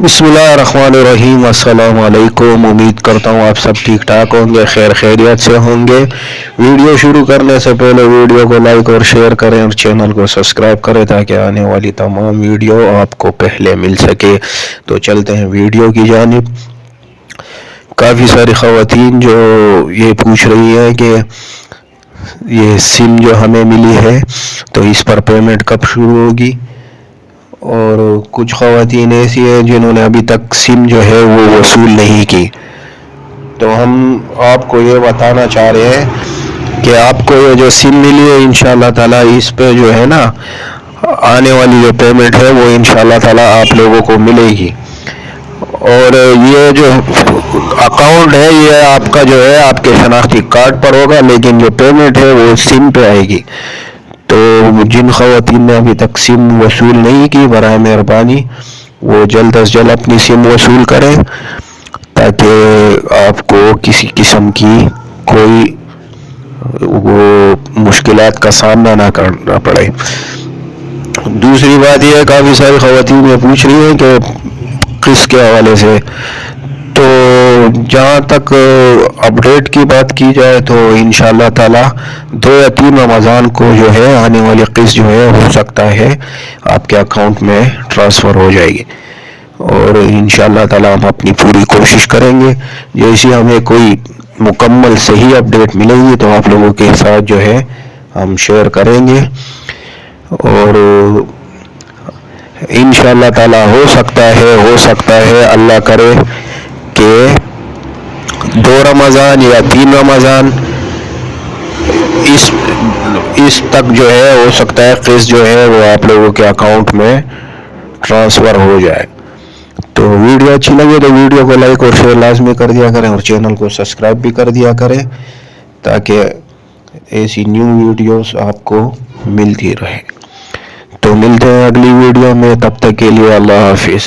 बिस्मिल्लाहिर्रहमानिर्रहीम। अस्सलाम वालेकुम। उम्मीद करता हूँ आप सब ठीक ठाक होंगे, खैर खैरियत से होंगे। वीडियो शुरू करने से पहले वीडियो को लाइक और शेयर करें और चैनल को सब्सक्राइब करें ताकि आने वाली तमाम वीडियो आपको पहले मिल सके। तो चलते हैं वीडियो की जानिब। काफ़ी सारी ख़वातीन जो ये पूछ रही हैं कि ये सिम जो हमें मिली है तो इस पर पेमेंट कब शुरू होगी, और कुछ ख़वातीन ऐसी हैं जिन्होंने अभी तक सिम जो है वो वसूल नहीं की। तो हम आपको ये बताना चाह रहे हैं कि आपको ये जो सिम मिली है इंशाअल्लाह ताला इस पे जो है ना आने वाली जो पेमेंट है वो इंशाअल्लाह ताला आप लोगों को मिलेगी। और ये जो अकाउंट है ये आपका जो है आपके शनाख्ती कार्ड पर होगा, लेकिन जो पेमेंट है वो सिम पे आएगी। तो जिन ख़वातीन ने अभी तक सिम वसूल नहीं की, बराए मेहरबानी वो जल्द अज जल्द अपनी सिम वसूल करें ताकि आपको किसी किस्म की कोई वो मुश्किलात का सामना ना करना पड़े। दूसरी बात यह है, काफ़ी सारी ख़वातीन ये पूछ रही हैं कि किस के हवाले से, तो जहाँ तक अपडेट की बात की जाए तो इंशाअल्लाह ताला 2 या 3 रमज़ान को जो है आने वाली किस्त जो है हो सकता है आपके अकाउंट में ट्रांसफ़र हो जाएगी। और इंशाअल्लाह ताला हम अपनी पूरी कोशिश करेंगे, जैसे हमें कोई मुकम्मल सही अपडेट मिलेगी तो आप लोगों के साथ जो है हम शेयर करेंगे। और इंशाअल्लाह ताला हो सकता है अल्लाह करे कि 2 रमज़ान या 3 रमज़ान इस तक जो है हो सकता है किस्त जो है वो आप लोगों के अकाउंट में ट्रांसफ़र हो जाए। तो वीडियो अच्छी लगे तो वीडियो को लाइक और शेयर लाजमी कर दिया करें और चैनल को सब्सक्राइब भी कर दिया करें ताकि ऐसी न्यू वीडियोस आपको मिलती रहे। तो मिलते हैं अगली वीडियो में, तब तक के लिए अल्लाह हाफिज़।